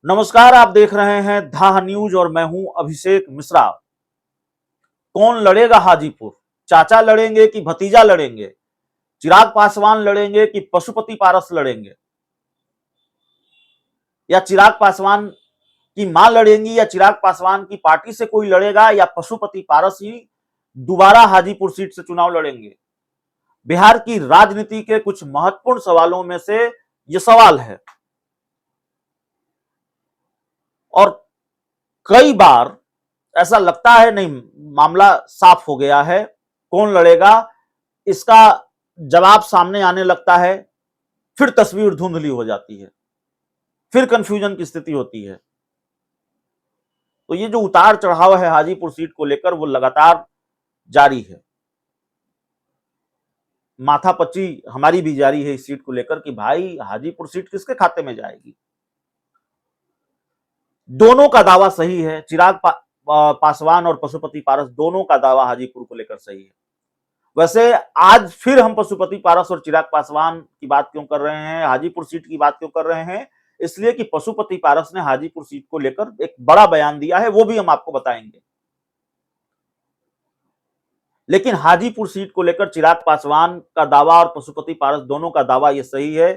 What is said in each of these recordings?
नमस्कार, आप देख रहे हैं धाह न्यूज और मैं हूं अभिषेक मिश्रा। कौन लड़ेगा हाजीपुर? चाचा लड़ेंगे कि भतीजा लड़ेंगे? चिराग पासवान लड़ेंगे कि पशुपति पारस लड़ेंगे? या चिराग पासवान की मां लड़ेंगी या चिराग पासवान की पार्टी से कोई लड़ेगा या पशुपति पारस ही दोबारा हाजीपुर सीट से चुनाव लड़ेंगे? बिहार की राजनीति के कुछ महत्वपूर्ण सवालों में से यह सवाल है और कई बार ऐसा लगता है नहीं, मामला साफ हो गया है, कौन लड़ेगा इसका जवाब सामने आने लगता है, फिर तस्वीर धुंधली हो जाती है, फिर कंफ्यूजन की स्थिति होती है। तो ये जो उतार चढ़ाव है हाजीपुर सीट को लेकर वो लगातार जारी है। माथापच्ची हमारी भी जारी है इस सीट को लेकर कि भाई हाजीपुर सीट किसके खाते में जाएगी। दोनों का दावा सही है, चिराग पासवान और पशुपति पारस दोनों का दावा हाजीपुर को लेकर सही है। वैसे आज फिर हम पशुपति पारस और चिराग पासवान की बात क्यों कर रहे हैं, हाजीपुर सीट की बात क्यों कर रहे हैं? इसलिए कि पशुपति पारस ने हाजीपुर सीट को लेकर एक बड़ा बयान दिया है, वो भी हम आपको बताएंगे। लेकिन हाजीपुर सीट को लेकर चिराग पासवान का दावा और पशुपति पारस दोनों का दावा यह सही है।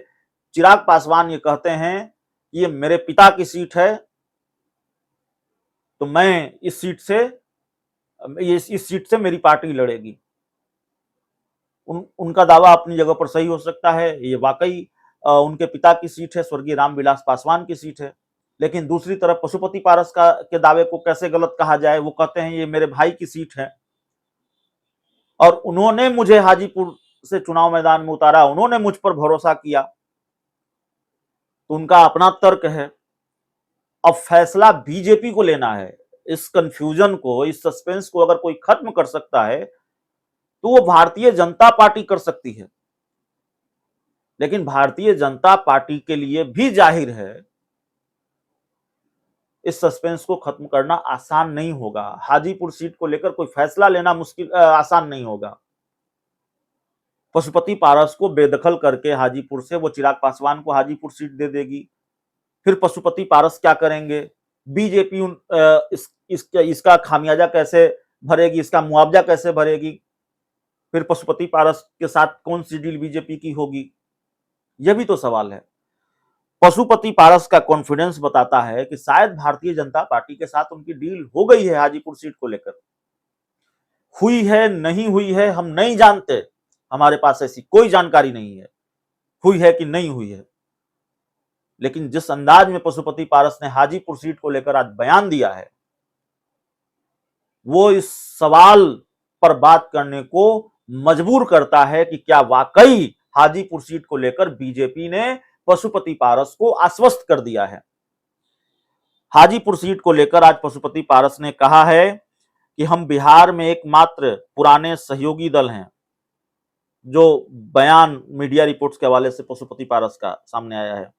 चिराग पासवान ये कहते हैं कि ये मेरे पिता की सीट है, तो मैं इस सीट से मेरी पार्टी लड़ेगी। उनका दावा अपनी जगह पर सही हो सकता है, ये वाकई उनके पिता की सीट है, स्वर्गीय रामविलास पासवान की सीट है। लेकिन दूसरी तरफ पशुपति पारस के दावे को कैसे गलत कहा जाए? वो कहते हैं ये मेरे भाई की सीट है और उन्होंने मुझे हाजीपुर से चुनाव मैदान में उतारा, उन्होंने मुझ पर भरोसा किया, तो उनका अपना तर्क है। अब फैसला बीजेपी को लेना है। इस कंफ्यूजन को, इस सस्पेंस को अगर कोई खत्म कर सकता है तो वो भारतीय जनता पार्टी कर सकती है। लेकिन भारतीय जनता पार्टी के लिए भी जाहिर है इस सस्पेंस को खत्म करना आसान नहीं होगा। हाजीपुर सीट को लेकर कोई फैसला लेना आसान नहीं होगा। पशुपति पारस को बेदखल करके हाजीपुर से वो चिराग पासवान को हाजीपुर सीट दे देगी। फिर पशुपति पारस क्या करेंगे? बीजेपी इसका खामियाजा कैसे भरेगी, इसका मुआवजा कैसे भरेगी? फिर पशुपति पारस के साथ कौन सी डील बीजेपी की होगी? यह भी तो सवाल है। पशुपति पारस का कॉन्फिडेंस बताता है कि शायद भारतीय जनता पार्टी के साथ उनकी डील हो गई है हाजीपुर सीट को लेकर। हुई है नहीं हुई है हम नहीं जानते, हमारे पास ऐसी कोई जानकारी नहीं है हुई है कि नहीं हुई है। लेकिन जिस अंदाज में पशुपति पारस ने हाजीपुर सीट को लेकर आज बयान दिया है, वो इस सवाल पर बात करने को मजबूर करता है कि क्या वाकई हाजीपुर सीट को लेकर बीजेपी ने पशुपति पारस को आश्वस्त कर दिया है। हाजीपुर सीट को लेकर आज पशुपति पारस ने कहा है कि हम बिहार में एकमात्र पुराने सहयोगी दल हैं। जो बयान मीडिया रिपोर्ट्स के हवाले से पशुपति पारस का सामने आया है।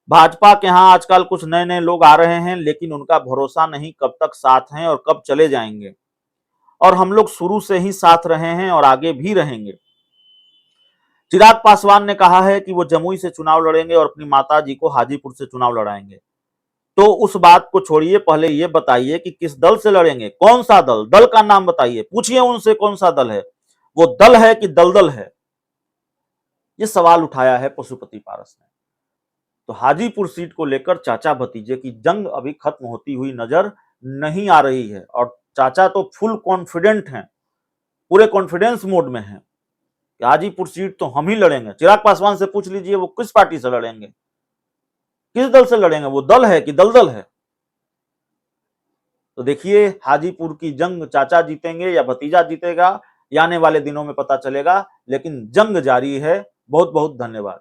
भाजपा के यहां आजकल कुछ नए नए लोग आ रहे हैं, लेकिन उनका भरोसा नहीं कब तक साथ हैं और कब चले जाएंगे, और हम लोग शुरू से ही साथ रहे हैं और आगे भी रहेंगे। चिराग पासवान ने कहा है कि वो जमुई से चुनाव लड़ेंगे और अपनी माताजी को हाजीपुर से चुनाव लड़ाएंगे। तो उस बात को छोड़िए, पहले ये बताइए कि किस दल से लड़ेंगे, कौन सा दल, दल का नाम बताइए, पूछिए उनसे कौन सा दल है, वो दल है कि दलदल है। ये सवाल उठाया है पशुपति पारस ने। तो हाजीपुर सीट को लेकर चाचा भतीजे की जंग अभी खत्म होती हुई नजर नहीं आ रही है और चाचा तो फुल कॉन्फिडेंट हैं, पूरे कॉन्फिडेंस मोड में हैं कि हाजीपुर सीट तो हम ही लड़ेंगे। चिराग पासवान से पूछ लीजिए वो किस पार्टी से लड़ेंगे, किस दल से लड़ेंगे, वो दल है कि दलदल है। तो देखिए हाजीपुर की जंग चाचा जीतेंगे या भतीजा जीतेगा, ये आने वाले दिनों में पता चलेगा, लेकिन जंग जारी है। बहुत बहुत धन्यवाद।